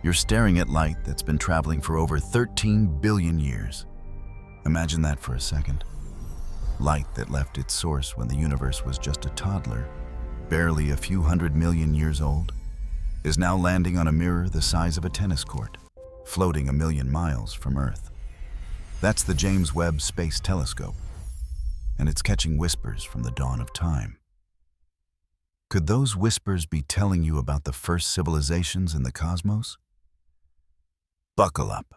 You're staring at light that's been traveling for over 13 billion years. Imagine that for a second. Light that left its source when the universe was just a toddler, barely a few 100 million years old, is now landing on a mirror the size of a tennis court, floating 1,000,000 miles from Earth. That's the James Webb Space Telescope, and it's catching whispers from the dawn of time. Could those whispers be telling you about the first civilizations in the cosmos? Buckle up,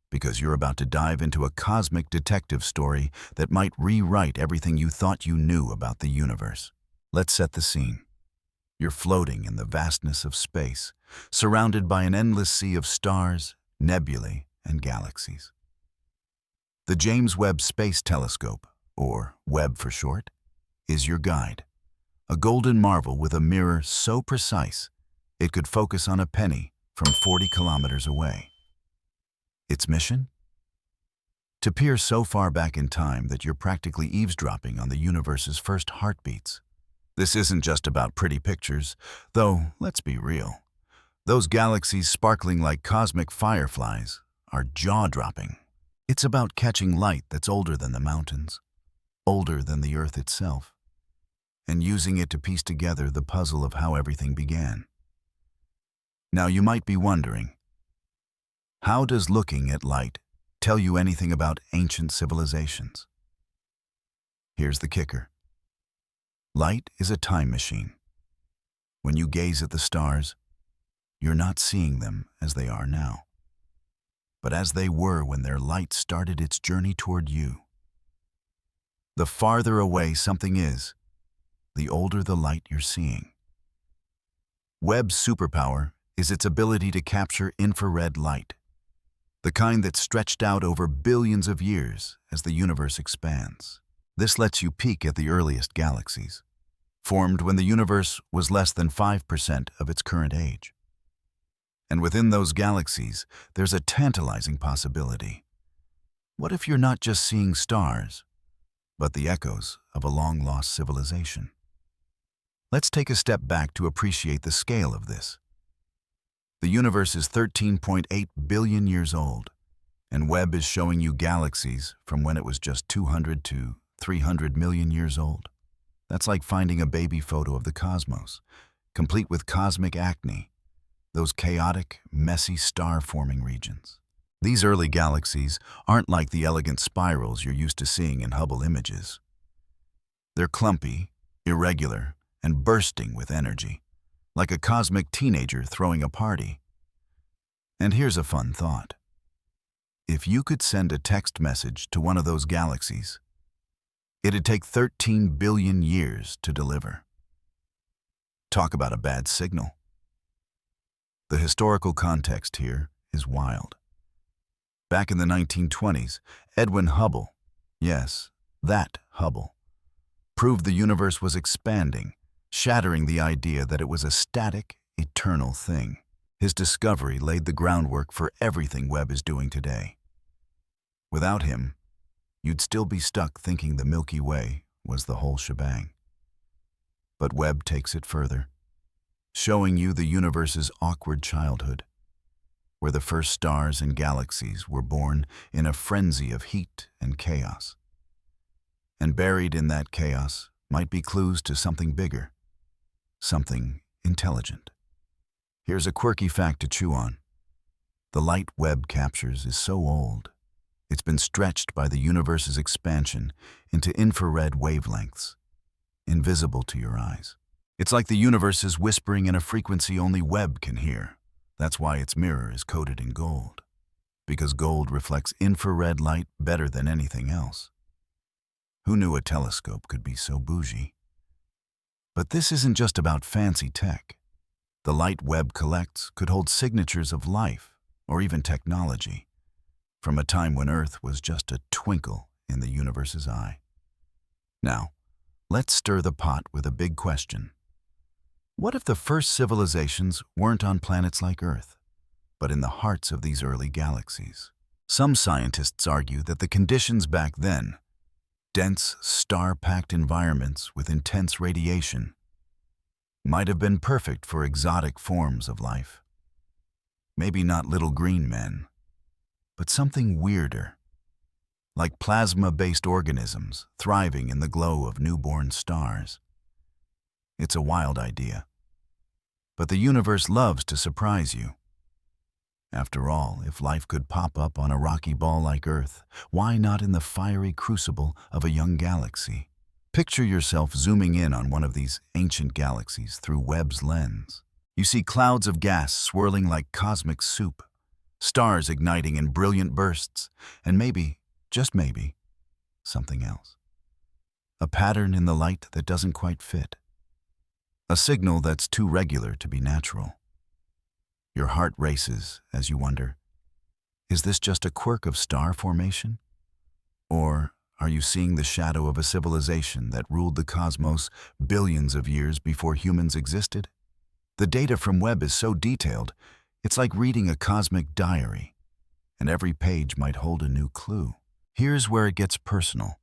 because you're about to dive into a cosmic detective story that might rewrite everything you thought you knew about the universe. Let's set the scene. You're floating in the vastness of space, surrounded by an endless sea of stars, nebulae, and galaxies. The James Webb Space Telescope, or Webb for short, is your guide. A golden marvel with a mirror so precise it could focus on a penny from 40 kilometers away. Its mission? To peer so far back in time that you're practically eavesdropping on the universe's first heartbeats. This isn't just about pretty pictures, though, let's be real. Those galaxies sparkling like cosmic fireflies are jaw-dropping. It's about catching light that's older than the mountains, older than the Earth itself, and using it to piece together the puzzle of how everything began. Now you might be wondering, how does looking at light tell you anything about ancient civilizations? Here's the kicker. Light is a time machine. When you gaze at the stars, you're not seeing them as they are now, but as they were when their light started its journey toward you. The farther away something is, the older the light you're seeing. Webb's superpower is its ability to capture infrared light, the kind that's stretched out over billions of years as the universe expands. This lets you peek at the earliest galaxies, formed when the universe was less than 5% of its current age. And within those galaxies, there's a tantalizing possibility. What if you're not just seeing stars, but the echoes of a long-lost civilization? Let's take a step back to appreciate the scale of this. The universe is 13.8 billion years old, and Webb is showing you galaxies from when it was just 200 to 300 million years old. That's like finding a baby photo of the cosmos, complete with cosmic acne, those chaotic, messy star-forming regions. These early galaxies aren't like the elegant spirals you're used to seeing in Hubble images. They're clumpy, irregular, and bursting with energy, like a cosmic teenager throwing a party. And here's a fun thought. If you could send a text message to one of those galaxies, it'd take 13 billion years to deliver. Talk about a bad signal. The historical context here is wild. Back in the 1920s, Edwin Hubble, yes, that Hubble, proved the universe was expanding, shattering the idea that it was a static, eternal thing. His discovery laid the groundwork for everything Webb is doing today. Without him, you'd still be stuck thinking the Milky Way was the whole shebang. But Webb takes it further, showing you the universe's awkward childhood, where the first stars and galaxies were born in a frenzy of heat and chaos. And buried in that chaos might be clues to something bigger, something intelligent. Here's a quirky fact to chew on. The light Webb captures is so old, it's been stretched by the universe's expansion into infrared wavelengths, invisible to your eyes. It's like the universe is whispering in a frequency only Webb can hear. That's why its mirror is coated in gold, because gold reflects infrared light better than anything else. Who knew a telescope could be so bougie? But this isn't just about fancy tech. The light Webb collects could hold signatures of life, or even technology, from a time when Earth was just a twinkle in the universe's eye. Now, let's stir the pot with a big question. What if the first civilizations weren't on planets like Earth, but in the hearts of these early galaxies? Some scientists argue that the conditions back then, dense, star-packed environments with intense radiation, might have been perfect for exotic forms of life. Maybe not little green men, but something weirder, like plasma-based organisms thriving in the glow of newborn stars. It's a wild idea, but the universe loves to surprise you. After all, if life could pop up on a rocky ball like Earth, why not in the fiery crucible of a young galaxy? Picture yourself zooming in on one of these ancient galaxies through Webb's lens. You see clouds of gas swirling like cosmic soup, stars igniting in brilliant bursts, and maybe, just maybe, something else. A pattern in the light that doesn't quite fit. A signal that's too regular to be natural. Your heart races as you wonder, is this just a quirk of star formation? Or are you seeing the shadow of a civilization that ruled the cosmos billions of years before humans existed? The data from Webb is so detailed, it's like reading a cosmic diary, and every page might hold a new clue. Here's where it gets personal.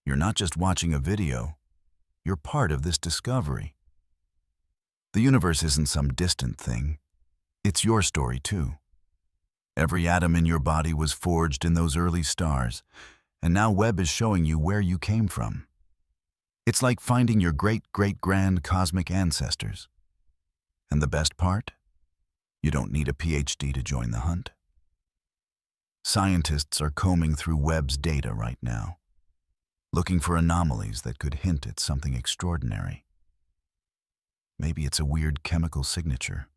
You're not just watching a video, you're part of this discovery. The universe isn't some distant thing. It's your story too. Every atom in your body was forged in those early stars, and now Webb is showing you where you came from. It's like finding your great-great-grand cosmic ancestors. And the best part? You don't need a PhD to join the hunt. Scientists are combing through Webb's data right now, looking for anomalies that could hint at something extraordinary. Maybe it's a weird chemical signature,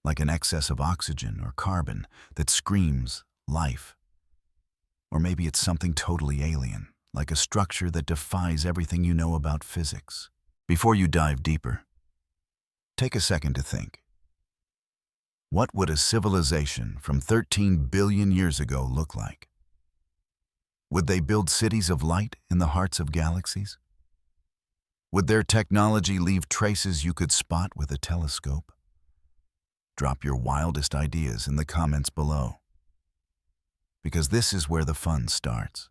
like an excess of oxygen or carbon that screams life. Or maybe it's something totally alien, like a structure that defies everything you know about physics. Before you dive deeper, take a second to think. What would a civilization from 13 billion years ago look like? Would they build cities of light in the hearts of galaxies? Would their technology leave traces you could spot with a telescope? Drop your wildest ideas in the comments below, because this is where the fun starts.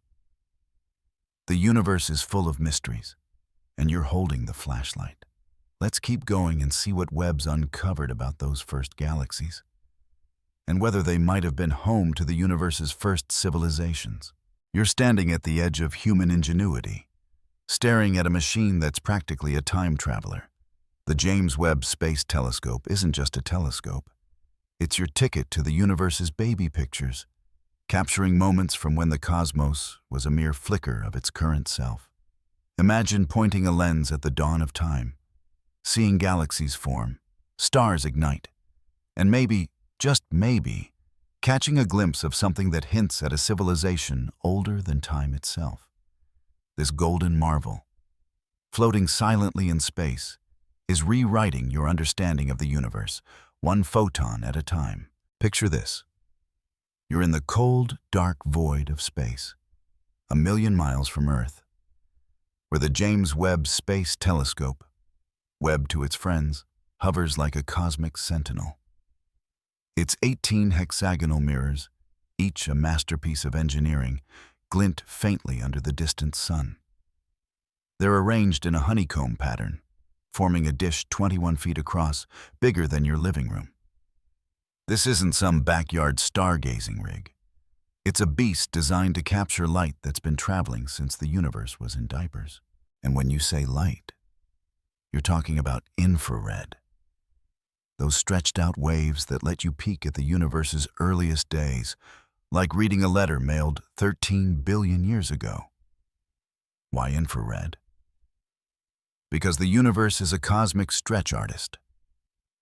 The universe is full of mysteries, and you're holding the flashlight. Let's keep going and see what Webb's uncovered about those first galaxies, and whether they might have been home to the universe's first civilizations. You're standing at the edge of human ingenuity, staring at a machine that's practically a time traveler. The James Webb Space Telescope isn't just a telescope. It's your ticket to the universe's baby pictures, capturing moments from when the cosmos was a mere flicker of its current self. Imagine pointing a lens at the dawn of time, seeing galaxies form, stars ignite, and maybe, just maybe, catching a glimpse of something that hints at a civilization older than time itself. This golden marvel, floating silently in space, is rewriting your understanding of the universe, one photon at a time. Picture this. You're in the cold, dark void of space, a million miles from Earth, where the James Webb Space Telescope, Webb to its friends, hovers like a cosmic sentinel. Its 18 hexagonal mirrors, each a masterpiece of engineering, glint faintly under the distant sun. They're arranged in a honeycomb pattern, forming a dish 21 feet across, bigger than your living room. This isn't some backyard stargazing rig. It's a beast designed to capture light that's been traveling since the universe was in diapers. And when you say light, you're talking about infrared. Those stretched out waves that let you peek at the universe's earliest days, like reading a letter mailed 13 billion years ago. Why infrared? Because the universe is a cosmic stretch artist.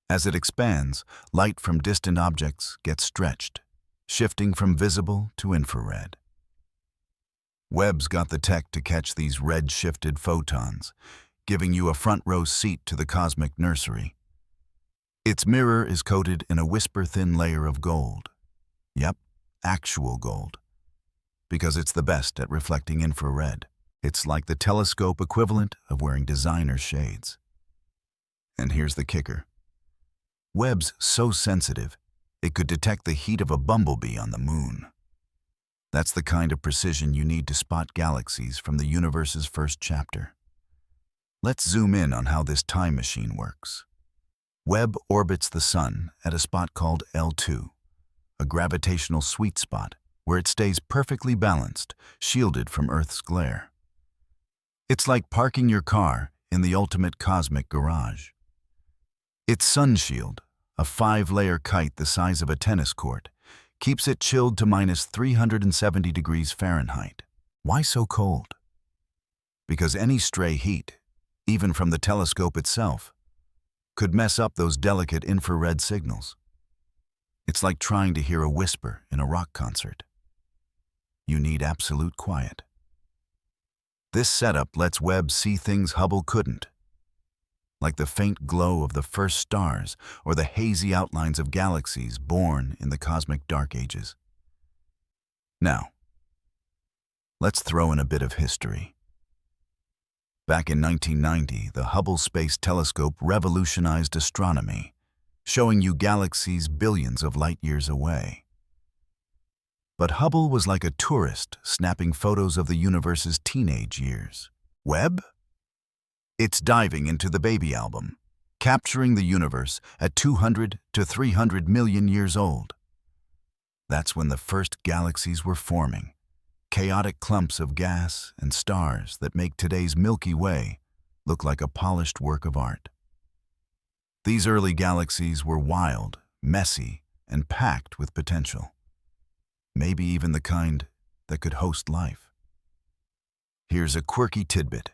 As it expands, light from distant objects gets stretched, shifting from visible to infrared. Webb's got the tech to catch these red-shifted photons, giving you a front-row seat to the cosmic nursery. Its mirror is coated in a whisper-thin layer of gold. Yep, actual gold. Because it's the best at reflecting infrared. It's like the telescope equivalent of wearing designer shades. And here's the kicker. Webb's so sensitive, it could detect the heat of a bumblebee on the moon. That's the kind of precision you need to spot galaxies from the universe's first chapter. Let's zoom in on how this time machine works. Webb orbits the Sun at a spot called L2, a gravitational sweet spot where it stays perfectly balanced, shielded from Earth's glare. It's like parking your car in the ultimate cosmic garage. Its sun shield, a 5-layer kite the size of a tennis court, keeps it chilled to minus 370 degrees Fahrenheit. Why so cold? Because any stray heat, even from the telescope itself, could mess up those delicate infrared signals. It's like trying to hear a whisper in a rock concert. You need absolute quiet. This setup lets Webb see things Hubble couldn't, like the faint glow of the first stars or the hazy outlines of galaxies born in the cosmic dark ages. Now, let's throw in a bit of history. Back in 1990, the Hubble Space Telescope revolutionized astronomy, showing you galaxies billions of light-years away. But Hubble was like a tourist snapping photos of the universe's teenage years. Webb? It's diving into the baby album, capturing the universe at 200 to 300 million years old. That's when the first galaxies were forming, chaotic clumps of gas and stars that make today's Milky Way look like a polished work of art. These early galaxies were wild, messy, and packed with potential. Maybe even the kind that could host life. Here's a quirky tidbit.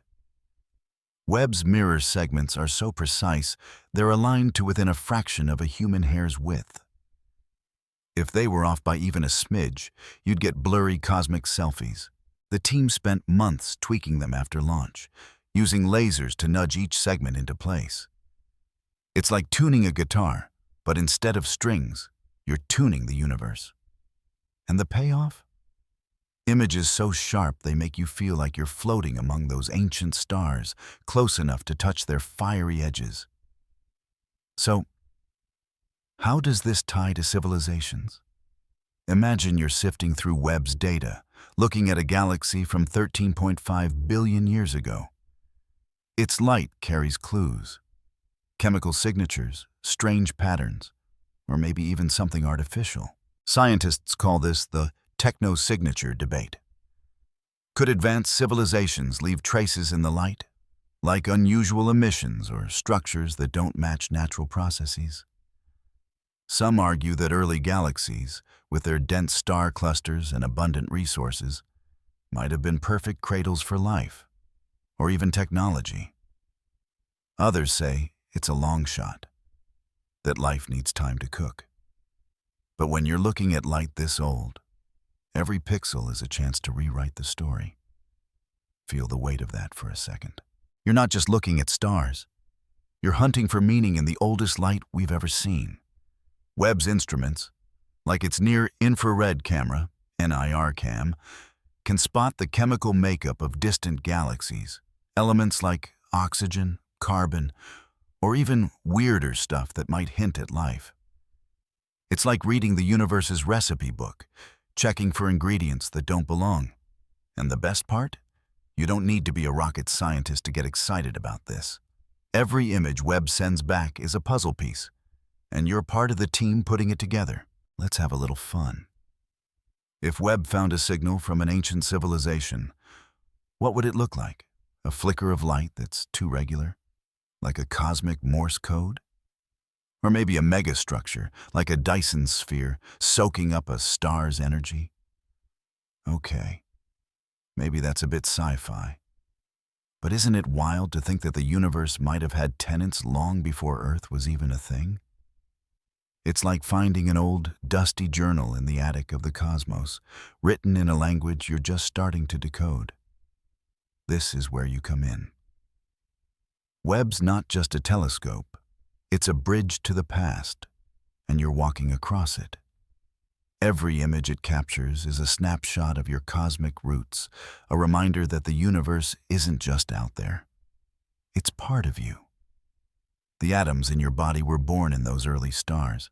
Webb's mirror segments are so precise, they're aligned to within a fraction of a human hair's width. If they were off by even a smidge, you'd get blurry cosmic selfies. The team spent months tweaking them after launch, using lasers to nudge each segment into place. It's like tuning a guitar, but instead of strings, you're tuning the universe. And the payoff? Images so sharp they make you feel like you're floating among those ancient stars, close enough to touch their fiery edges. So, how does this tie to civilizations? Imagine you're sifting through Webb's data, looking at a galaxy from 13.5 billion years ago. Its light carries clues, chemical signatures, strange patterns, or maybe even something artificial. Scientists call this the Technosignature debate. Could advanced civilizations leave traces in the light, like unusual emissions or structures that don't match natural processes? Some argue that early galaxies, with their dense star clusters and abundant resources, might have been perfect cradles for life, or even technology. Others say it's a long shot, that life needs time to cook. But when you're looking at light this old, every pixel is a chance to rewrite the story. Feel the weight of that for a second. You're not just looking at stars. You're hunting for meaning in the oldest light we've ever seen. Webb's instruments, like its near-infrared camera, NIR-CAM, can spot the chemical makeup of distant galaxies, elements like oxygen, carbon, or even weirder stuff that might hint at life. It's like reading the universe's recipe book, checking for ingredients that don't belong. And the best part? You don't need to be a rocket scientist to get excited about this. Every image Webb sends back is a puzzle piece, and you're part of the team putting it together. Let's have a little fun. If Webb found a signal from an ancient civilization, what would it look like? A flicker of light that's too regular? Like a cosmic Morse code? Or maybe a megastructure, like a Dyson sphere, soaking up a star's energy? Okay, maybe that's a bit sci-fi. But isn't it wild to think that the universe might have had tenants long before Earth was even a thing? It's like finding an old, dusty journal in the attic of the cosmos, written in a language you're just starting to decode. This is where you come in. Webb's not just a telescope. It's a bridge to the past, and you're walking across it. Every image it captures is a snapshot of your cosmic roots, a reminder that the universe isn't just out there. It's part of you. The atoms in your body were born in those early stars,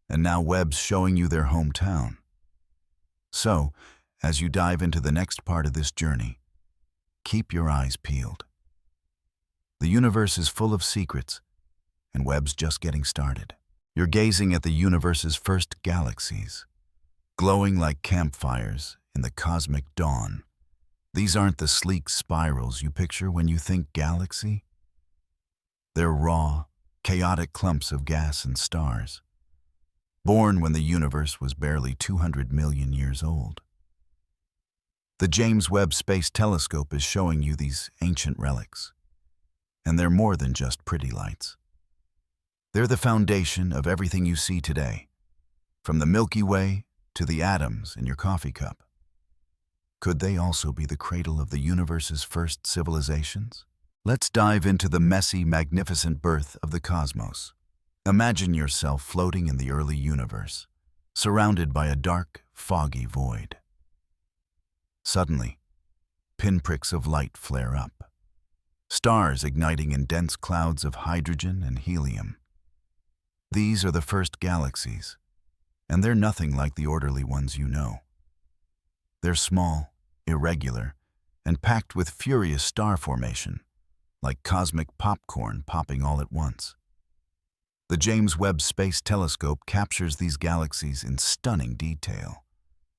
and now Webb's showing you their hometown. So, as you dive into the next part of this journey, keep your eyes peeled. The universe is full of secrets, and Webb's just getting started. You're gazing at the universe's first galaxies, glowing like campfires in the cosmic dawn. These aren't the sleek spirals you picture when you think galaxy. They're raw, chaotic clumps of gas and stars, born when the universe was barely 200 million years old. The James Webb Space Telescope is showing you these ancient relics, and they're more than just pretty lights. They're the foundation of everything you see today, from the Milky Way to the atoms in your coffee cup. Could they also be the cradle of the universe's first civilizations? Let's dive into the messy, magnificent birth of the cosmos. Imagine yourself floating in the early universe, surrounded by a dark, foggy void. Suddenly, pinpricks of light flare up, stars igniting in dense clouds of hydrogen and helium. These are the first galaxies, and they're nothing like the orderly ones you know. They're small, irregular, and packed with furious star formation, like cosmic popcorn popping all at once. The James Webb Space Telescope captures these galaxies in stunning detail,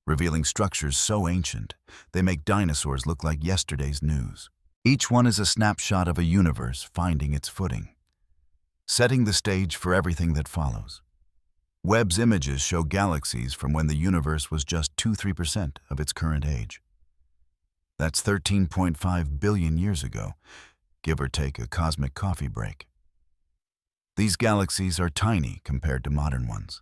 revealing structures so ancient they make dinosaurs look like yesterday's news. Each one is a snapshot of a universe finding its footing, setting the stage for everything that follows. Webb's images show galaxies from when the universe was just 2–3% of its current age. That's 13.5 billion years ago, give or take a cosmic coffee break. These galaxies are tiny compared to modern ones.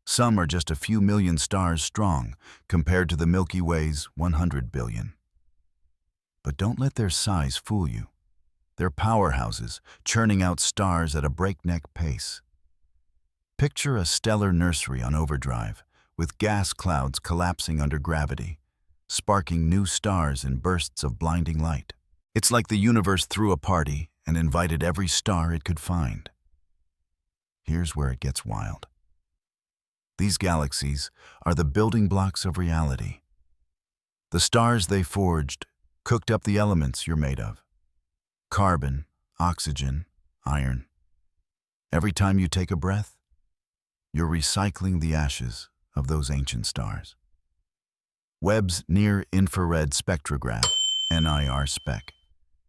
Some are just a few million stars strong compared to the Milky Way's 100 billion. But don't let their size fool you. They're powerhouses, churning out stars at a breakneck pace. Picture a stellar nursery on overdrive, with gas clouds collapsing under gravity, sparking new stars in bursts of blinding light. It's like the universe threw a party and invited every star it could find. Here's where it gets wild. These galaxies are the building blocks of reality. The stars they forged cooked up the elements you're made of: carbon, oxygen, iron. Every time you take a breath, you're recycling the ashes of those ancient stars. Webb's near-infrared spectrograph, NIR spec,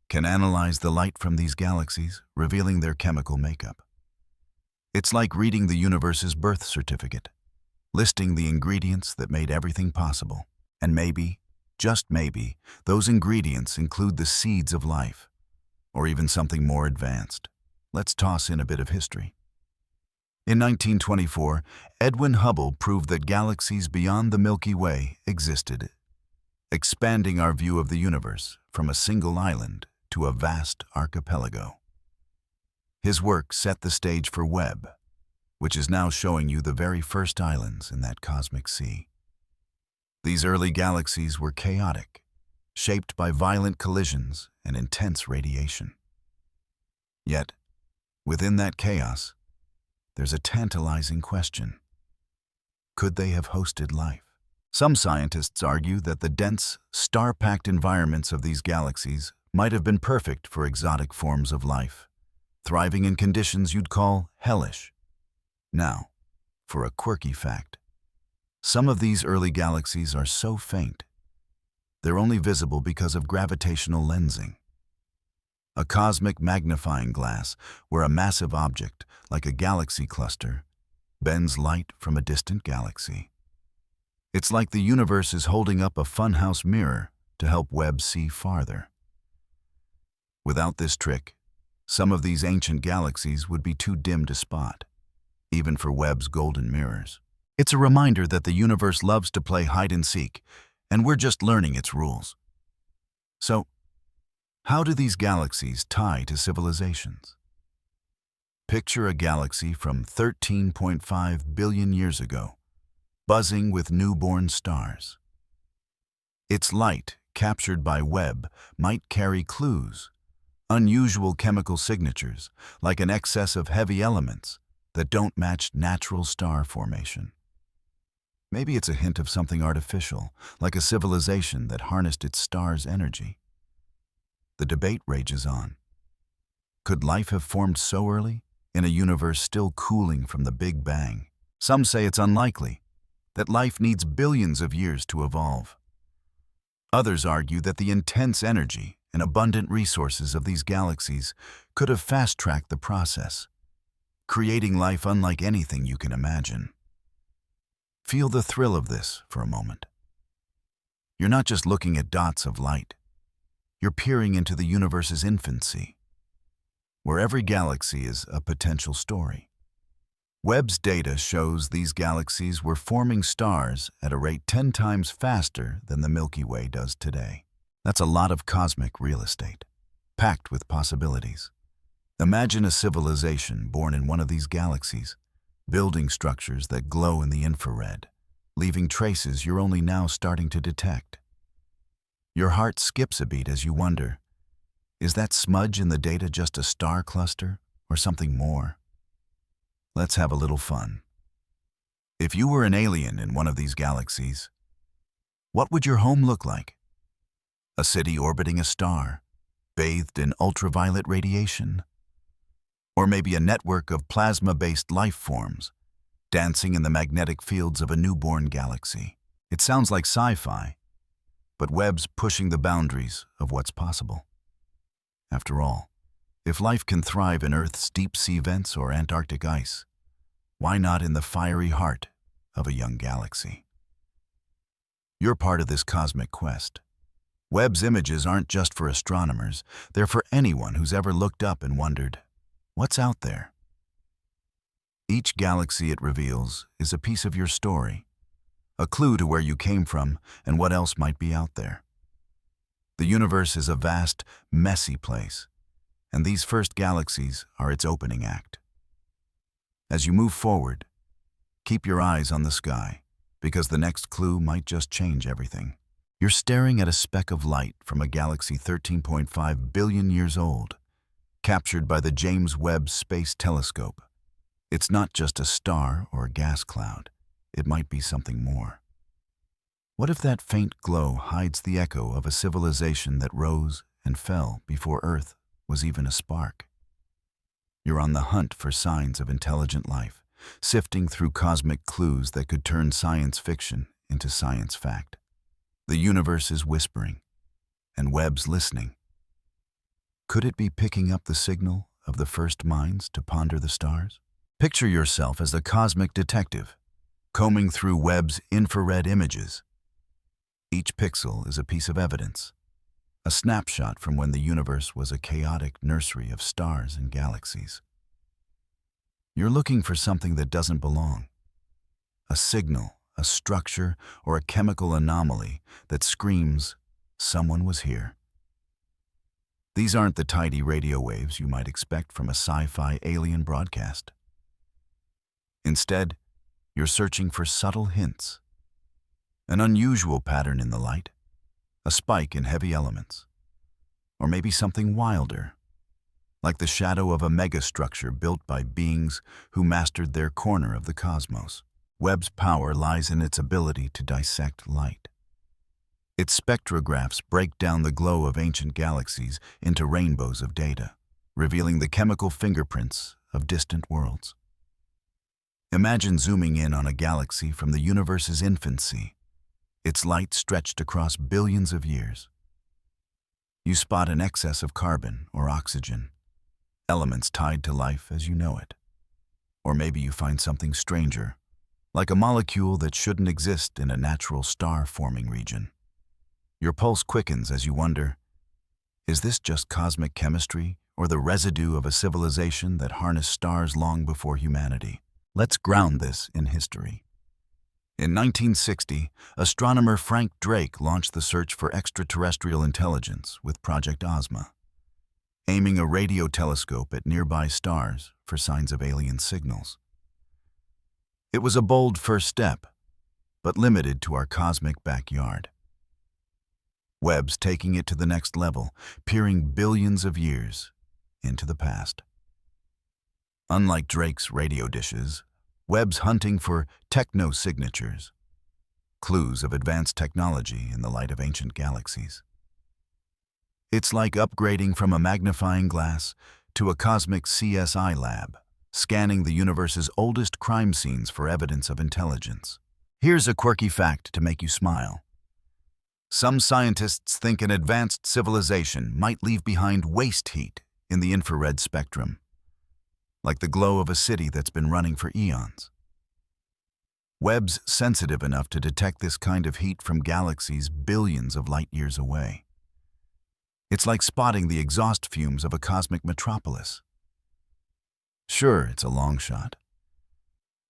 can analyze the light from these galaxies, revealing their chemical makeup. It's like reading the universe's birth certificate, listing the ingredients that made everything possible. And maybe, just maybe, those ingredients include the seeds of life, or even something more advanced. Let's toss in a bit of history. In 1924, Edwin Hubble proved that galaxies beyond the Milky Way existed, expanding our view of the universe from a single island to a vast archipelago. His work set the stage for Webb, which is now showing you the very first islands in that cosmic sea. These early galaxies were chaotic, shaped by violent collisions and intense radiation. Yet, within that chaos, there's a tantalizing question. Could they have hosted life? Some scientists argue that the dense, star-packed environments of these galaxies might have been perfect for exotic forms of life, thriving in conditions you'd call hellish. Now, for a quirky fact. Some of these early galaxies are so faint, they're only visible because of gravitational lensing, a cosmic magnifying glass where a massive object, like a galaxy cluster, bends light from a distant galaxy. It's like the universe is holding up a funhouse mirror to help Webb see farther. Without this trick, some of these ancient galaxies would be too dim to spot, even for Webb's golden mirrors. It's a reminder that the universe loves to play hide-and-seek, and we're just learning its rules. So, how do these galaxies tie to civilizations? Picture a galaxy from 13.5 billion years ago, buzzing with newborn stars. Its light, captured by Webb, might carry clues, unusual chemical signatures, like an excess of heavy elements that don't match natural star formation. Maybe it's a hint of something artificial, like a civilization that harnessed its star's energy. The debate rages on. Could life have formed so early, in a universe still cooling from the Big Bang. Some say it's unlikely, that life needs billions of years to evolve. Others argue that the intense energy and abundant resources of these galaxies could have fast-tracked the process, creating life unlike anything you can imagine. Feel the thrill of this for a moment. You're not just looking at dots of light. You're peering into the universe's infancy, where every galaxy is a potential story. Webb's data shows these galaxies were forming stars at a rate 10 times faster than the Milky Way does today. That's a lot of cosmic real estate, packed with possibilities. Imagine a civilization born in one of these galaxies, building structures that glow in the infrared, leaving traces you're only now starting to detect. Your heart skips a beat as you wonder, is that smudge in the data just a star cluster or something more? Let's have a little fun. If you were an alien in one of these galaxies, what would your home look like? A city orbiting a star, bathed in ultraviolet radiation? Or maybe a network of plasma-based life forms, dancing in the magnetic fields of a newborn galaxy? It sounds like sci-fi, but Webb's pushing the boundaries of what's possible. After all, if life can thrive in Earth's deep-sea vents or Antarctic ice, why not in the fiery heart of a young galaxy? You're part of this cosmic quest. Webb's images aren't just for astronomers, they're for anyone who's ever looked up and wondered, what's out there? Each galaxy it reveals is a piece of your story, a clue to where you came from and what else might be out there. The universe is a vast, messy place, and these first galaxies are its opening act. As you move forward, keep your eyes on the sky, because the next clue might just change everything. You're staring at a speck of light from a galaxy 13.5 billion years old, captured by the James Webb Space Telescope. It's not just a star or a gas cloud. It might be something more. What if that faint glow hides the echo of a civilization that rose and fell before Earth was even a spark? You're on the hunt for signs of intelligent life, sifting through cosmic clues that could turn science fiction into science fact. The universe is whispering, and Webb's listening. Could it be picking up the signal of the first minds to ponder the stars? Picture yourself as the cosmic detective, combing through Webb's infrared images. Each pixel is a piece of evidence, a snapshot from when the universe was a chaotic nursery of stars and galaxies. You're looking for something that doesn't belong, a signal, a structure, or a chemical anomaly that screams, someone was here. These aren't the tidy radio waves you might expect from a sci-fi alien broadcast. Instead, you're searching for subtle hints, an unusual pattern in the light, a spike in heavy elements, or maybe something wilder, like the shadow of a megastructure built by beings who mastered their corner of the cosmos. Webb's power lies in its ability to dissect light. Its spectrographs break down the glow of ancient galaxies into rainbows of data, revealing the chemical fingerprints of distant worlds. Imagine zooming in on a galaxy from the universe's infancy, its light stretched across billions of years. You spot an excess of carbon or oxygen, elements tied to life as you know it. Or maybe you find something stranger, like a molecule that shouldn't exist in a natural star-forming region. Your pulse quickens as you wonder, is this just cosmic chemistry or the residue of a civilization that harnessed stars long before humanity? Let's ground this in history. In 1960, astronomer Frank Drake launched the search for extraterrestrial intelligence with Project Ozma, aiming a radio telescope at nearby stars for signs of alien signals. It was a bold first step, but limited to our cosmic backyard. Webb's taking it to the next level, peering billions of years into the past. Unlike Drake's radio dishes, Webb's hunting for technosignatures, clues of advanced technology in the light of ancient galaxies. It's like upgrading from a magnifying glass to a cosmic CSI lab, scanning the universe's oldest crime scenes for evidence of intelligence. Here's a quirky fact to make you smile. Some scientists think an advanced civilization might leave behind waste heat in the infrared spectrum, like the glow of a city that's been running for eons. Webb's sensitive enough to detect this kind of heat from galaxies billions of light years away. It's like spotting the exhaust fumes of a cosmic metropolis. Sure, it's a long shot,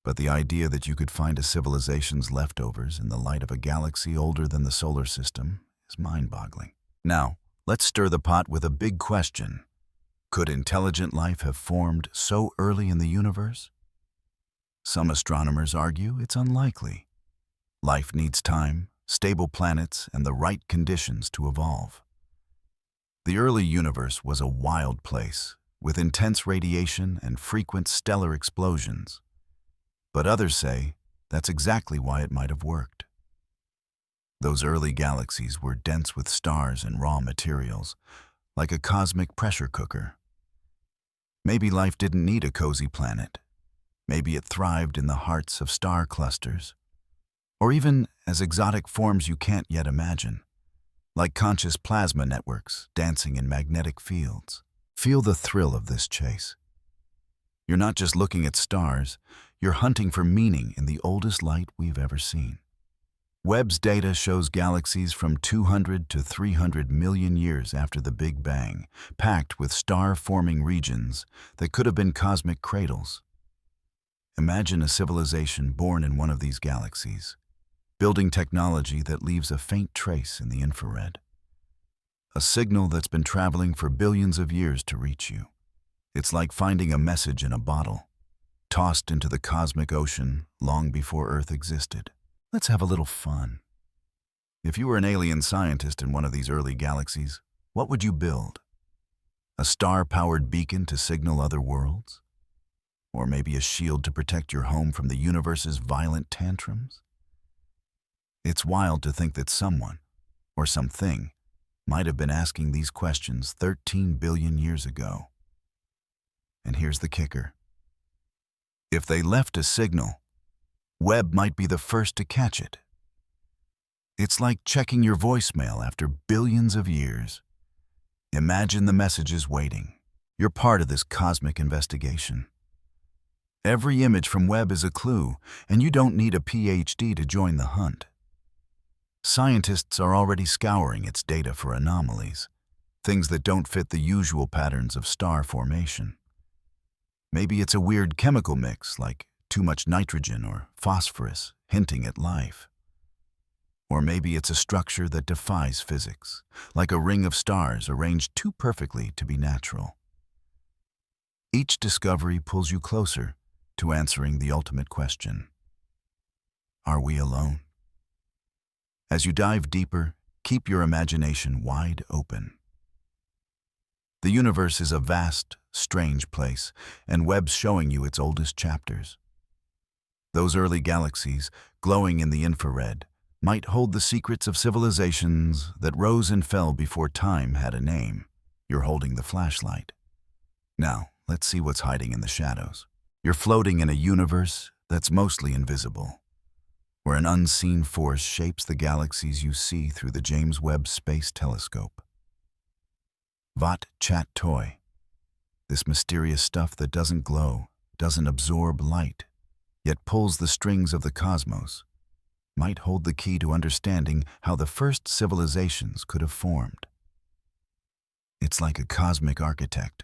but the idea that you could find a civilization's leftovers in the light of a galaxy older than the solar system is mind-boggling. Now, let's stir the pot with a big question. Could intelligent life have formed so early in the universe? Some astronomers argue it's unlikely. Life needs time, stable planets, and the right conditions to evolve. The early universe was a wild place, with intense radiation and frequent stellar explosions. But others say that's exactly why it might have worked. Those early galaxies were dense with stars and raw materials, like a cosmic pressure cooker. Maybe life didn't need a cozy planet. Maybe it thrived in the hearts of star clusters, or even as exotic forms you can't yet imagine, like conscious plasma networks dancing in magnetic fields. Feel the thrill of this chase. You're not just looking at stars, you're hunting for meaning in the oldest light we've ever seen. Webb's data shows galaxies from 200 to 300 million years after the Big Bang, packed with star-forming regions that could have been cosmic cradles. Imagine a civilization born in one of these galaxies, building technology that leaves a faint trace in the infrared. A signal that's been traveling for billions of years to reach you. It's like finding a message in a bottle, tossed into the cosmic ocean long before Earth existed. Let's have a little fun. If you were an alien scientist in one of these early galaxies, what would you build? A star-powered beacon to signal other worlds? Or maybe a shield to protect your home from the universe's violent tantrums? It's wild to think that someone, or something, might have been asking these questions 13 billion years ago. And here's the kicker. If they left a signal, Webb might be the first to catch it. It's like checking your voicemail after billions of years. Imagine the messages waiting. You're part of this cosmic investigation. Every image from Webb is a clue, and you don't need a PhD to join the hunt. Scientists are already scouring its data for anomalies, things that don't fit the usual patterns of star formation. Maybe it's a weird chemical mix, like too much nitrogen or phosphorus, hinting at life. Or maybe it's a structure that defies physics, like a ring of stars arranged too perfectly to be natural. Each discovery pulls you closer to answering the ultimate question. Are we alone? As you dive deeper, keep your imagination wide open. The universe is a vast, strange place, and Webb's showing you its oldest chapters. Those early galaxies, glowing in the infrared, might hold the secrets of civilizations that rose and fell before time had a name. You're holding the flashlight. Now, let's see what's hiding in the shadows. You're floating in a universe that's mostly invisible, where an unseen force shapes the galaxies you see through the James Webb Space Telescope. Vat Chat Toy, this mysterious stuff that doesn't glow, doesn't absorb light, yet pulls the strings of the cosmos, might hold the key to understanding how the first civilizations could have formed. It's like a cosmic architect,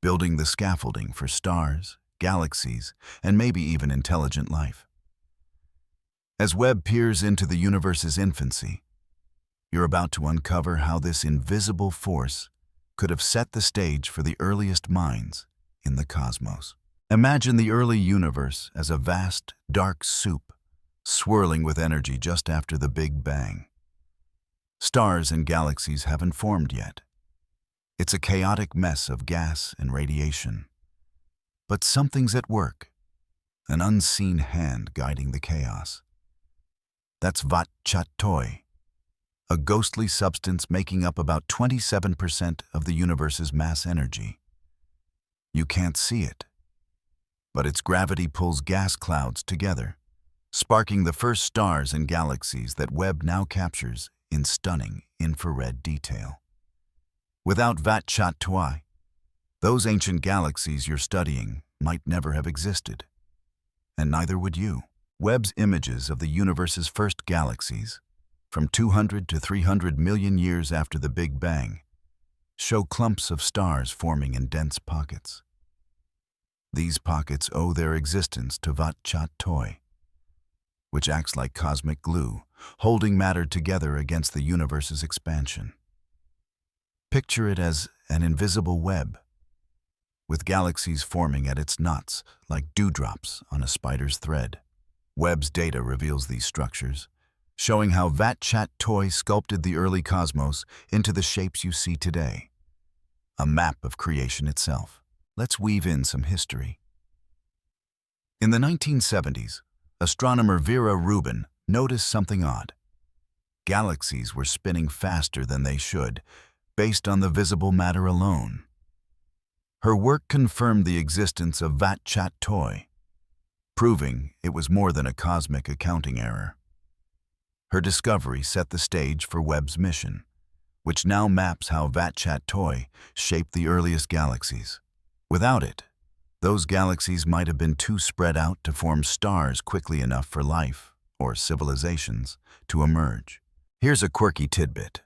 building the scaffolding for stars, galaxies, and maybe even intelligent life. As Webb peers into the universe's infancy, you're about to uncover how this invisible force could have set the stage for the earliest minds in the cosmos. Imagine the early universe as a vast, dark soup, swirling with energy just after the Big Bang. Stars and galaxies haven't formed yet. It's a chaotic mess of gas and radiation. But something's at work, an unseen hand guiding the chaos. That's Vat Chat Toy, a ghostly substance making up about 27% of the universe's mass energy. You can't see it, but its gravity pulls gas clouds together, sparking the first stars and galaxies that Webb now captures in stunning infrared detail. Without Vatchat Toi, those ancient galaxies you're studying might never have existed. And neither would you. Webb's images of the universe's first galaxies, from 200 to 300 million years after the Big Bang, show clumps of stars forming in dense pockets. These pockets owe their existence to Vatchat Toi, which acts like cosmic glue, holding matter together against the universe's expansion. Picture it as an invisible web, with galaxies forming at its knots like dewdrops on a spider's thread. Webb's data reveals these structures, showing how Vatchat Toi sculpted the early cosmos into the shapes you see today. A map of creation itself. Let's weave in some history. In the 1970s, astronomer Vera Rubin noticed something odd. Galaxies were spinning faster than they should, based on the visible matter alone. Her work confirmed the existence of Vatchat Toi, proving it was more than a cosmic accounting error. Her discovery set the stage for Webb's mission, which now maps how Vatchat Toi shaped the earliest galaxies. Without it, those galaxies might have been too spread out to form stars quickly enough for life, or civilizations, to emerge. Here's a quirky tidbit.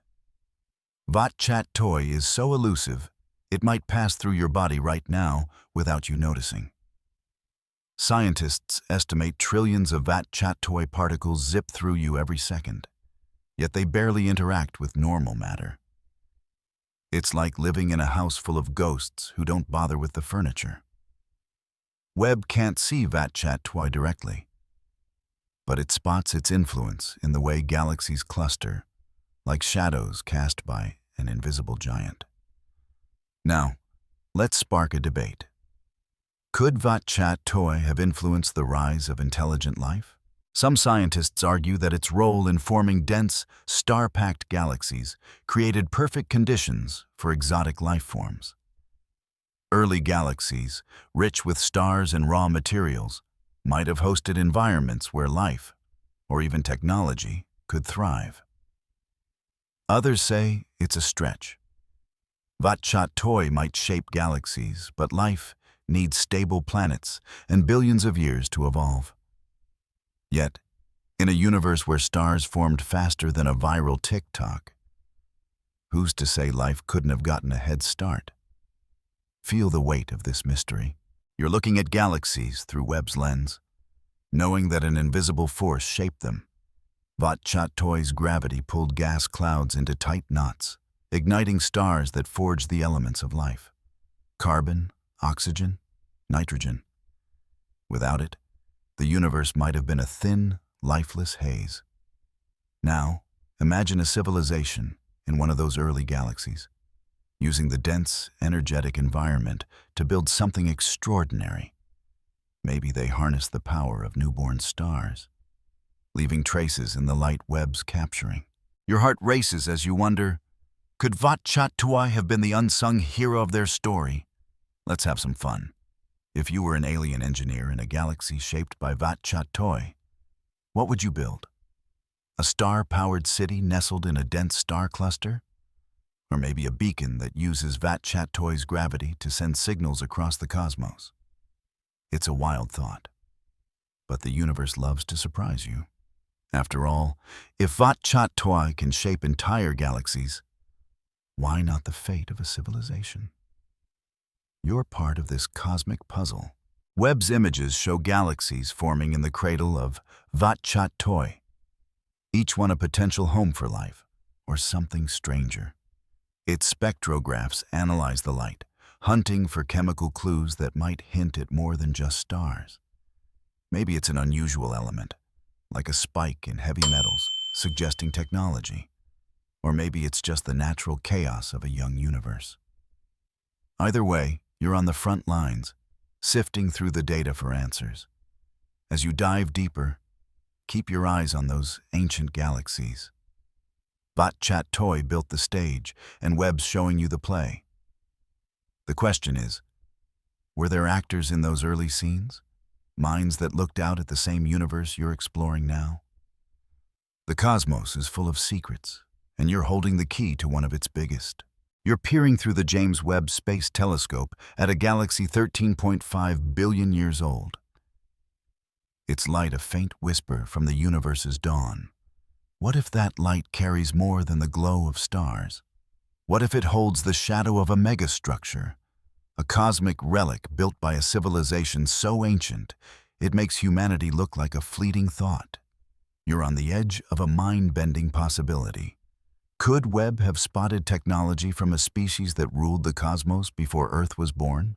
Vatchat Toi is so elusive, it might pass through your body right now without you noticing. Scientists estimate trillions of Vatchat Toi particles zip through you every second, yet they barely interact with normal matter. It's like living in a house full of ghosts who don't bother with the furniture. Webb can't see Vatchat Toi directly, but it spots its influence in the way galaxies cluster, like shadows cast by an invisible giant. Now, let's spark a debate. Could Vatchat Toi have influenced the rise of intelligent life? Some scientists argue that its role in forming dense, star-packed galaxies created perfect conditions for exotic life forms. Early galaxies, rich with stars and raw materials, might have hosted environments where life, or even technology, could thrive. Others say it's a stretch. Vatchat Toi might shape galaxies, but life needs stable planets and billions of years to evolve. Yet, in a universe where stars formed faster than a viral TikTok, who's to say life couldn't have gotten a head start? Feel the weight of this mystery. You're looking at galaxies through Webb's lens, knowing that an invisible force shaped them. Vatchat Toi's gravity pulled gas clouds into tight knots, igniting stars that forged the elements of life. Carbon, oxygen, nitrogen. Without it, the universe might have been a thin, lifeless haze. Now, imagine a civilization in one of those early galaxies, using the dense, energetic environment to build something extraordinary. Maybe they harness the power of newborn stars, leaving traces in the light Webb's capturing. Your heart races as you wonder, could Vatchat Toi have been the unsung hero of their story? Let's have some fun. If you were an alien engineer in a galaxy shaped by Vatchat Toi, what would you build? A star-powered city nestled in a dense star cluster? Or maybe a beacon that uses Vatchat Toi's gravity to send signals across the cosmos? It's a wild thought, but the universe loves to surprise you. After all, if Vatchat Toi can shape entire galaxies, why not the fate of a civilization? You're part of this cosmic puzzle. Webb's images show galaxies forming in the cradle of Vatchat Toi, each one a potential home for life, or something stranger. Its spectrographs analyze the light, hunting for chemical clues that might hint at more than just stars. Maybe it's an unusual element, like a spike in heavy metals, suggesting technology. Or maybe it's just the natural chaos of a young universe. Either way, you're on the front lines, sifting through the data for answers. As you dive deeper, keep your eyes on those ancient galaxies. Vatchat Toi built the stage, and Webb's showing you the play. The question is, Were there actors in those early scenes? Minds that looked out at the same universe you're exploring now? The cosmos is full of secrets, and you're holding the key to one of its biggest. You're peering through the James Webb Space Telescope at a galaxy 13.5 billion years old. Its light a faint whisper from the universe's dawn. What if that light carries more than the glow of stars? What if it holds the shadow of a megastructure, a cosmic relic built by a civilization so ancient it makes humanity look like a fleeting thought? You're on the edge of a mind-bending possibility. Could Webb have spotted technology from a species that ruled the cosmos before Earth was born?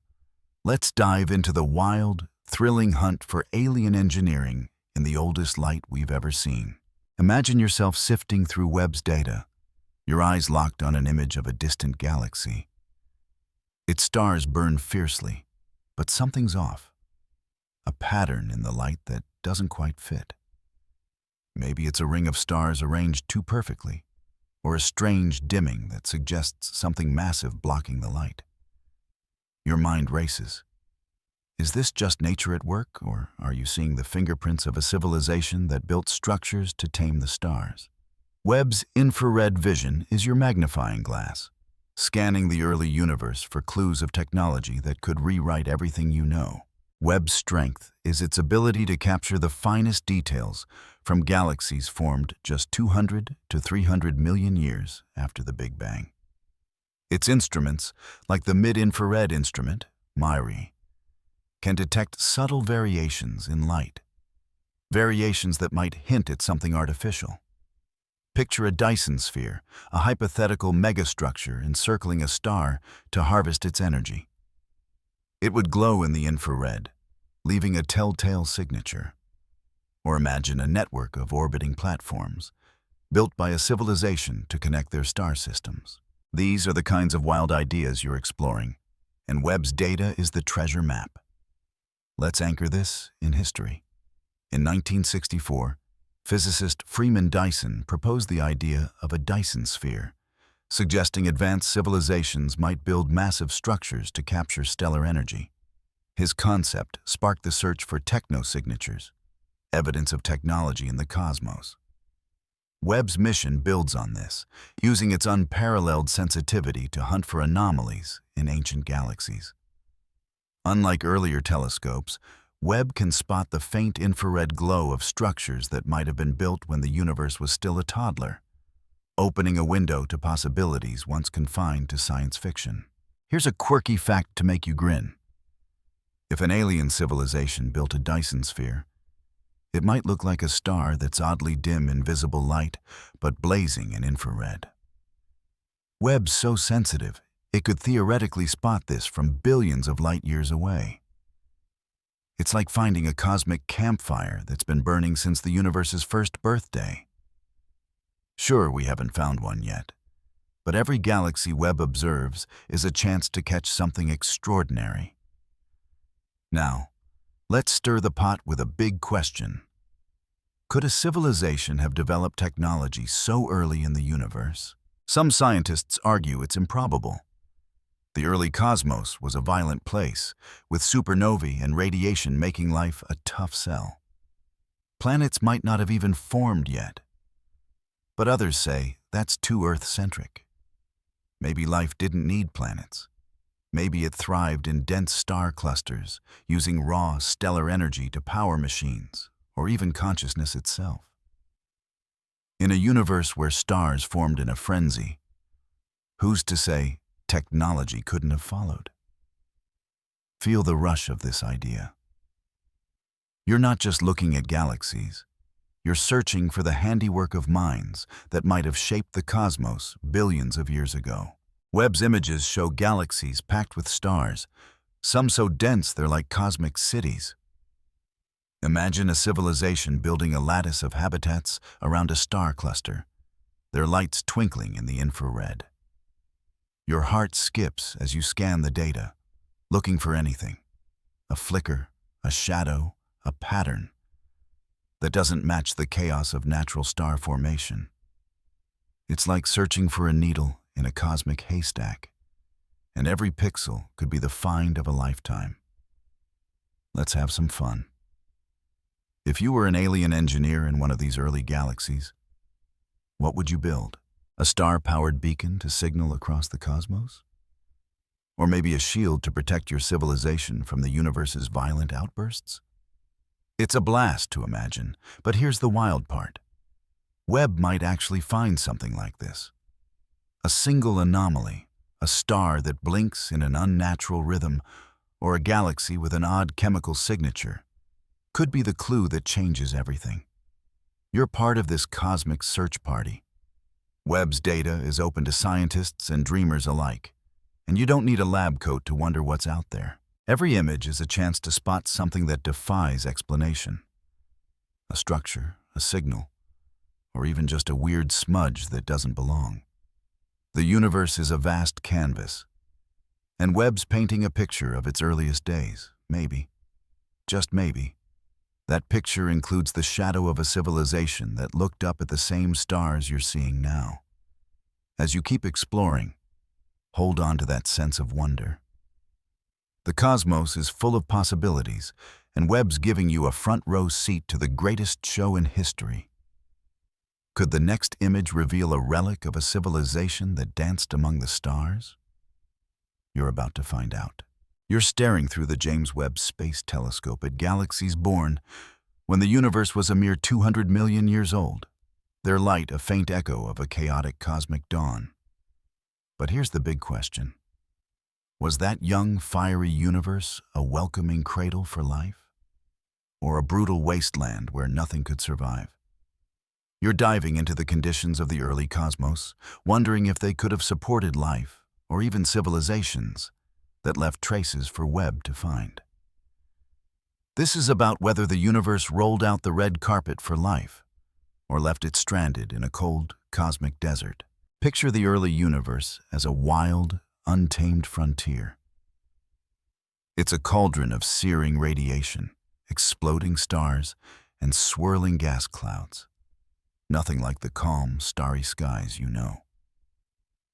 Let's dive into the wild, thrilling hunt for alien engineering in the oldest light we've ever seen. Imagine yourself sifting through Webb's data, your eyes locked on an image of a distant galaxy. Its stars burn fiercely, but something's off. A pattern in the light that doesn't quite fit. Maybe it's a ring of stars arranged too perfectly, or a strange dimming that suggests something massive blocking the light. Your mind races. Is this just nature at work, or are you seeing the fingerprints of a civilization that built structures to tame the stars? Webb's infrared vision is your magnifying glass, scanning the early universe for clues of technology that could rewrite everything you know. Webb's strength is its ability to capture the finest details from galaxies formed just 200 to 300 million years after the Big Bang. Its instruments, like the mid-infrared instrument, MIRI, can detect subtle variations in light, variations that might hint at something artificial. Picture a Dyson sphere, a hypothetical megastructure encircling a star to harvest its energy. It would glow in the infrared, leaving a telltale signature. Or imagine a network of orbiting platforms, built by a civilization to connect their star systems. These are the kinds of wild ideas you're exploring, and Webb's data is the treasure map. Let's anchor this in history. In 1964, physicist Freeman Dyson proposed the idea of a Dyson sphere, suggesting advanced civilizations might build massive structures to capture stellar energy. His concept sparked the search for technosignatures, evidence of technology in the cosmos. Webb's mission builds on this, using its unparalleled sensitivity to hunt for anomalies in ancient galaxies. Unlike earlier telescopes, Webb can spot the faint infrared glow of structures that might have been built when the universe was still a toddler, opening a window to possibilities once confined to science fiction. Here's a quirky fact to make you grin. If an alien civilization built a Dyson sphere, it might look like a star that's oddly dim in visible light, but blazing in infrared. Webb's so sensitive, it could theoretically spot this from billions of light years away. It's like finding a cosmic campfire that's been burning since the universe's first birthday. Sure, we haven't found one yet, but every galaxy Webb observes is a chance to catch something extraordinary. Now, let's stir the pot with a big question. Could a civilization have developed technology so early in the universe? Some scientists argue it's improbable. The early cosmos was a violent place, with supernovae and radiation making life a tough sell. Planets might not have even formed yet. But others say that's too Earth-centric. Maybe life didn't need planets. Maybe it thrived in dense star clusters, using raw stellar energy to power machines, or even consciousness itself. In a universe where stars formed in a frenzy, who's to say technology couldn't have followed? Feel the rush of this idea. You're not just looking at galaxies. You're searching for the handiwork of minds that might have shaped the cosmos billions of years ago. Webb's images show galaxies packed with stars, some so dense they're like cosmic cities. Imagine a civilization building a lattice of habitats around a star cluster, their lights twinkling in the infrared. Your heart skips as you scan the data, looking for anything, a flicker, a shadow, a pattern that doesn't match the chaos of natural star formation. It's like searching for a needle in a cosmic haystack, and every pixel could be the find of a lifetime. Let's have some fun. If you were an alien engineer in one of these early galaxies, what would you build? A star-powered beacon to signal across the cosmos? Or maybe a shield to protect your civilization from the universe's violent outbursts? It's a blast to imagine, but here's the wild part. Webb might actually find something like this. A single anomaly, a star that blinks in an unnatural rhythm, or a galaxy with an odd chemical signature, could be the clue that changes everything. You're part of this cosmic search party. Webb's data is open to scientists and dreamers alike, and you don't need a lab coat to wonder what's out there. Every image is a chance to spot something that defies explanation. A structure, a signal, or even just a weird smudge that doesn't belong. The universe is a vast canvas, and Webb's painting a picture of its earliest days, maybe. Just maybe. That picture includes the shadow of a civilization that looked up at the same stars you're seeing now. As you keep exploring, hold on to that sense of wonder. The cosmos is full of possibilities, and Webb's giving you a front-row seat to the greatest show in history. Could the next image reveal a relic of a civilization that danced among the stars? You're about to find out. You're staring through the James Webb Space Telescope at galaxies born when the universe was a mere 200 million years old, their light a faint echo of a chaotic cosmic dawn. But here's the big question. Was that young, fiery universe a welcoming cradle for life? Or a brutal wasteland where nothing could survive? You're diving into the conditions of the early cosmos, wondering if they could have supported life, or even civilizations, that left traces for Webb to find. This is about whether the universe rolled out the red carpet for life, or left it stranded in a cold, cosmic desert. Picture the early universe as a wild, untamed frontier. It's a cauldron of searing radiation, exploding stars, and swirling gas clouds. Nothing like the calm, starry skies you know.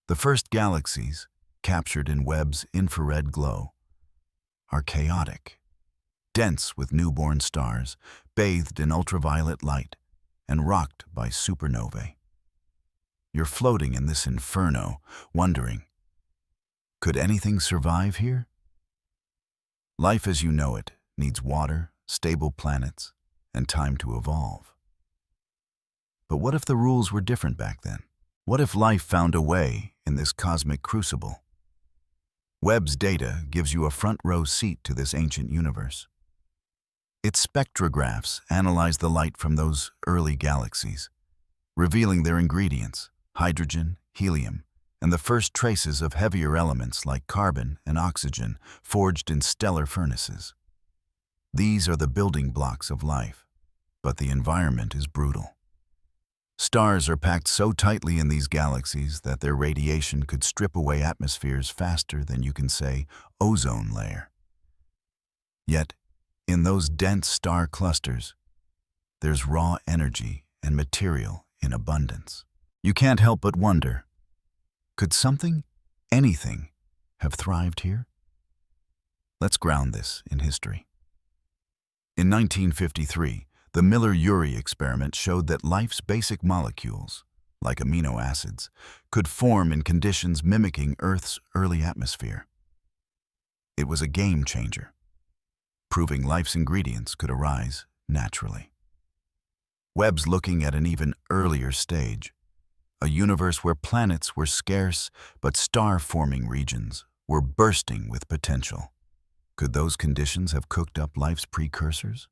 The first galaxies, captured in Webb's infrared glow, are chaotic, dense with newborn stars, bathed in ultraviolet light, and rocked by supernovae. You're floating in this inferno, wondering, could anything survive here? Life as you know it needs water, stable planets, and time to evolve. But what if the rules were different back then? What if life found a way in this cosmic crucible? Webb's data gives you a front-row seat to this ancient universe. Its spectrographs analyze the light from those early galaxies, revealing their ingredients, hydrogen, helium, and the first traces of heavier elements like carbon and oxygen forged in stellar furnaces. These are the building blocks of life, but the environment is brutal. Stars are packed so tightly in these galaxies that their radiation could strip away atmospheres faster than you can say ozone layer. Yet, in those dense star clusters, there's raw energy and material in abundance. You can't help but wonder, could something, anything, have thrived here? Let's ground this in history. In 1953, the Miller-Urey experiment showed that life's basic molecules, like amino acids, could form in conditions mimicking Earth's early atmosphere. It was a game changer, proving life's ingredients could arise naturally. Webb's looking at an even earlier stage, a universe where planets were scarce but star-forming regions were bursting with potential. Could those conditions have cooked up life's precursors?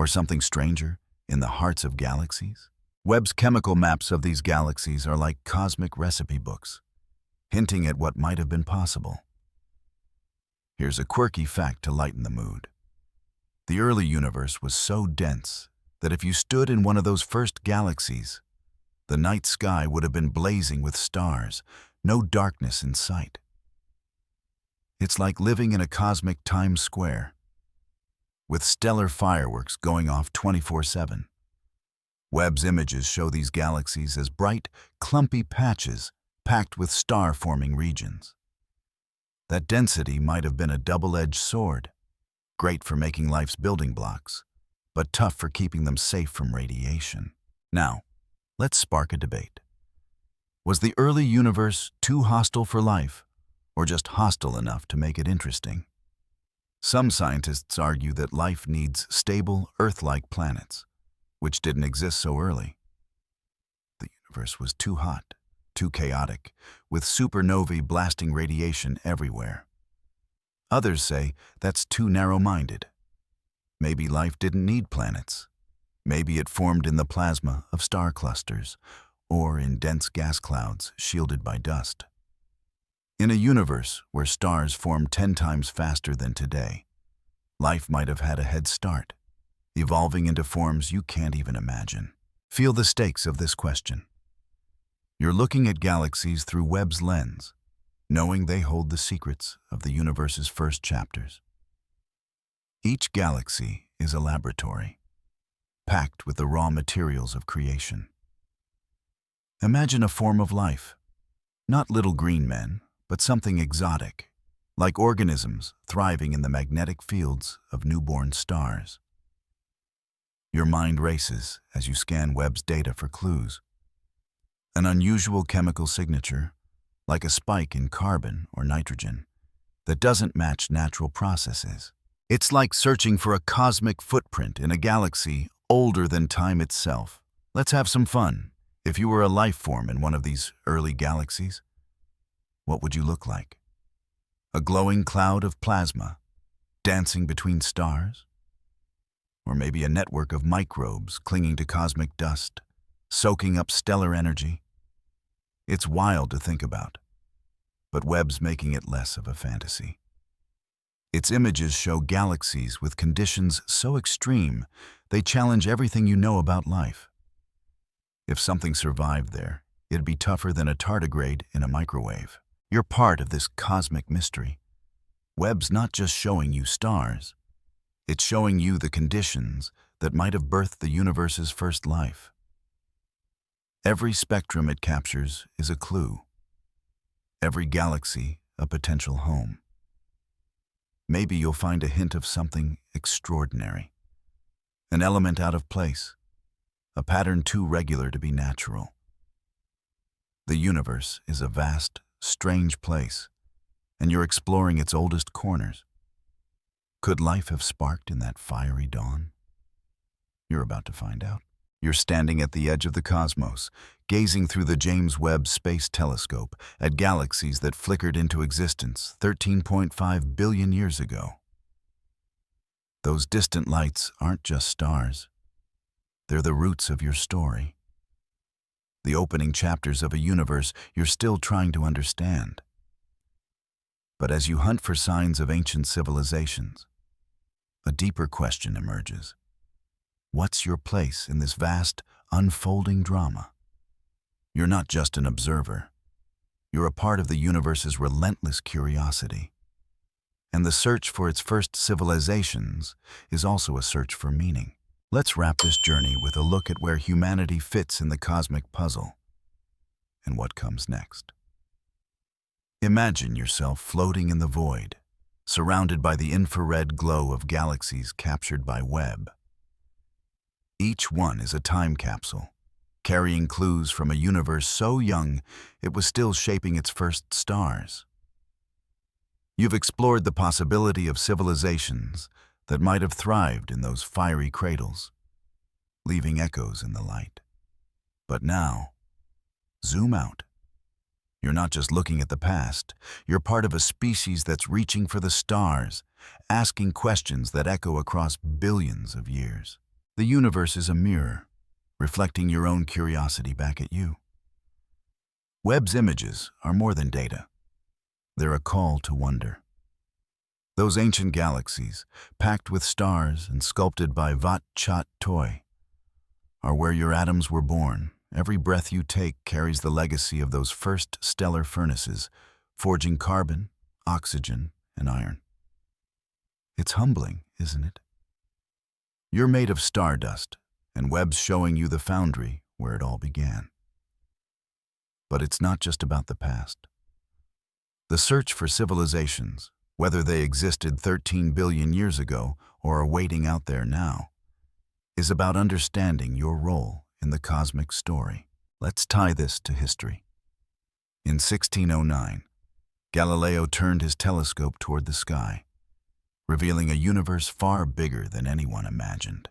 Or something stranger, in the hearts of galaxies? Webb's chemical maps of these galaxies are like cosmic recipe books, hinting at what might have been possible. Here's a quirky fact to lighten the mood. The early universe was so dense that if you stood in one of those first galaxies, the night sky would have been blazing with stars, no darkness in sight. It's like living in a cosmic Times Square, with stellar fireworks going off 24/7. Webb's images show these galaxies as bright, clumpy patches packed with star-forming regions. That density might have been a double-edged sword. great for making life's building blocks, but tough for keeping them safe from radiation. Now, let's spark a debate. Was the early universe too hostile for life, or just hostile enough to make it interesting? Some scientists argue that life needs stable, Earth-like planets, which didn't exist so early. The universe was too hot, too chaotic, with supernovae blasting radiation everywhere. Others say that's too narrow-minded. Maybe life didn't need planets. Maybe it formed in the plasma of star clusters, or in dense gas clouds shielded by dust. In a universe where stars formed 10 times faster than today, life might have had a head start, evolving into forms you can't even imagine. Feel the stakes of this question. You're looking at galaxies through Webb's lens, knowing they hold the secrets of the universe's first chapters. Each galaxy is a laboratory, packed with the raw materials of creation. Imagine a form of life, not little green men, but something exotic, like organisms thriving in the magnetic fields of newborn stars. Your mind races as you scan Webb's data for clues. An unusual chemical signature, like a spike in carbon or nitrogen, that doesn't match natural processes. It's like searching for a cosmic footprint in a galaxy older than time itself. Let's have some fun. If you were a life form in one of these early galaxies, what would you look like? A glowing cloud of plasma, dancing between stars? Or maybe a network of microbes clinging to cosmic dust, soaking up stellar energy? It's wild to think about, but Webb's making it less of a fantasy. Its images show galaxies with conditions so extreme, they challenge everything you know about life. If something survived there, it'd be tougher than a tardigrade in a microwave. You're part of this cosmic mystery. Webb's not just showing you stars, it's showing you the conditions that might have birthed the universe's first life. Every spectrum it captures is a clue. Every galaxy, a potential home. Maybe you'll find a hint of something extraordinary. An element out of place. A pattern too regular to be natural. The universe is a vast, strange place, and you're exploring its oldest corners. Could life have sparked in that fiery dawn? You're about to find out. You're standing at the edge of the cosmos, gazing through the James Webb Space Telescope at galaxies that flickered into existence 13.5 billion years ago. Those distant lights aren't just stars. They're the roots of your story. The opening chapters of a universe you're still trying to understand. But as you hunt for signs of ancient civilizations, a deeper question emerges. What's your place in this vast, unfolding drama? You're not just an observer. You're a part of the universe's relentless curiosity. And the search for its first civilizations is also a search for meaning. Let's wrap this journey with a look at where humanity fits in the cosmic puzzle and what comes next. Imagine yourself floating in the void, surrounded by the infrared glow of galaxies captured by Webb. Each one is a time capsule, carrying clues from a universe so young it was still shaping its first stars. You've explored the possibility of civilizations that might have thrived in those fiery cradles, leaving echoes in the light. But now, zoom out. You're not just looking at the past, you're part of a species that's reaching for the stars, asking questions that echo across billions of years. The universe is a mirror, reflecting your own curiosity back at you. Webb's images are more than data. They're a call to wonder. Those ancient galaxies, packed with stars and sculpted by Vat Chat Toy, are where your atoms were born. Every breath you take carries the legacy of those first stellar furnaces, forging carbon, oxygen, and iron. It's humbling, isn't it? You're made of stardust, and Webb's showing you the foundry where it all began. But it's not just about the past. The search for civilizations, whether they existed 13 billion years ago or are waiting out there now, is about understanding your role in the cosmic story. Let's tie this to history. In 1609, Galileo turned his telescope toward the sky, revealing a universe far bigger than anyone imagined.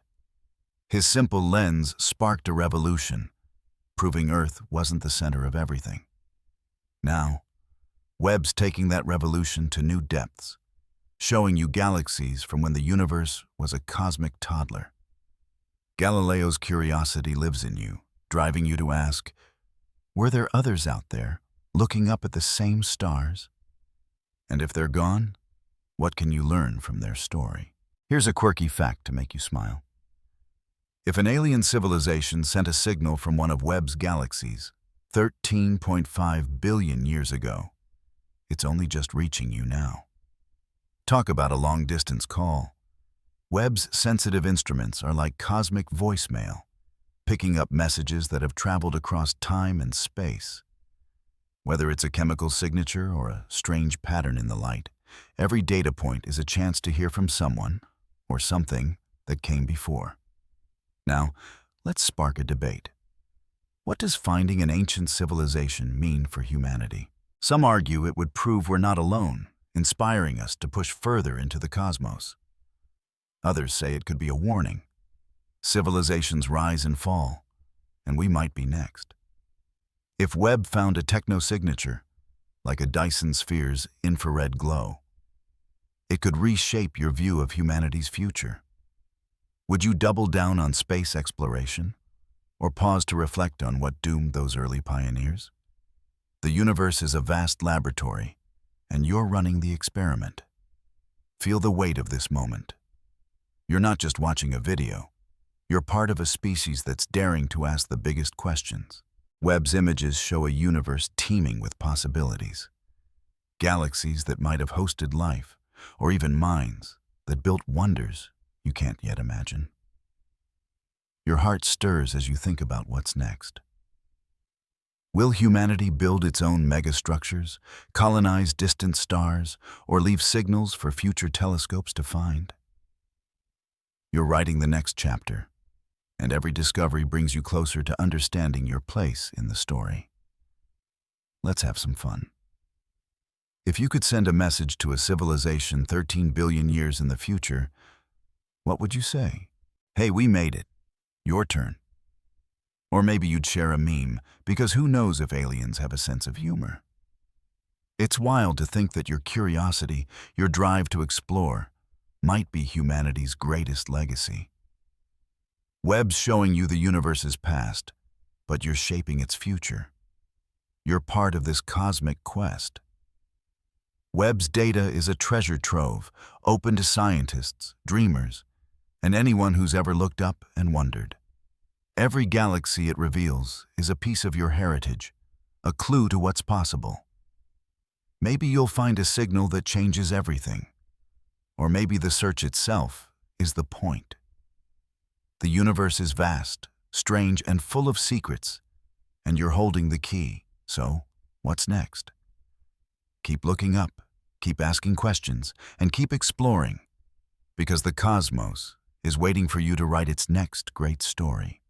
His simple lens sparked a revolution, proving Earth wasn't the center of everything. Now, Webb's taking that revolution to new depths, showing you galaxies from when the universe was a cosmic toddler. Galileo's curiosity lives in you, driving you to ask, were there others out there looking up at the same stars? And if they're gone, what can you learn from their story? Here's a quirky fact to make you smile. If an alien civilization sent a signal from one of Webb's galaxies 13.5 billion years ago, it's only just reaching you now. Talk about a long-distance call. Webb's sensitive instruments are like cosmic voicemail, picking up messages that have traveled across time and space. Whether it's a chemical signature or a strange pattern in the light, every data point is a chance to hear from someone or something that came before. Now, let's spark a debate. What does finding an ancient civilization mean for humanity? Some argue it would prove we're not alone, inspiring us to push further into the cosmos. Others say it could be a warning. Civilizations rise and fall, and we might be next. If Webb found a technosignature, like a Dyson sphere's infrared glow, it could reshape your view of humanity's future. Would you double down on space exploration, or pause to reflect on what doomed those early pioneers? The universe is a vast laboratory, and you're running the experiment. Feel the weight of this moment. You're not just watching a video. You're part of a species that's daring to ask the biggest questions. Webb's images show a universe teeming with possibilities. Galaxies that might have hosted life, or even minds that built wonders you can't yet imagine. Your heart stirs as you think about what's next. Will humanity build its own megastructures, colonize distant stars, or leave signals for future telescopes to find? You're writing the next chapter, and every discovery brings you closer to understanding your place in the story. Let's have some fun. If you could send a message to a civilization 13 billion years in the future, what would you say? Hey, we made it. Your turn. Or maybe you'd share a meme, because who knows if aliens have a sense of humor? It's wild to think that your curiosity, your drive to explore, might be humanity's greatest legacy. Webb's showing you the universe's past, but you're shaping its future. You're part of this cosmic quest. Webb's data is a treasure trove, open to scientists, dreamers, and anyone who's ever looked up and wondered. Every galaxy it reveals is a piece of your heritage, a clue to what's possible. Maybe you'll find a signal that changes everything. Or maybe the search itself is the point. The universe is vast, strange, and full of secrets, and you're holding the key. So, what's next? Keep looking up, keep asking questions, and keep exploring, because the cosmos is waiting for you to write its next great story.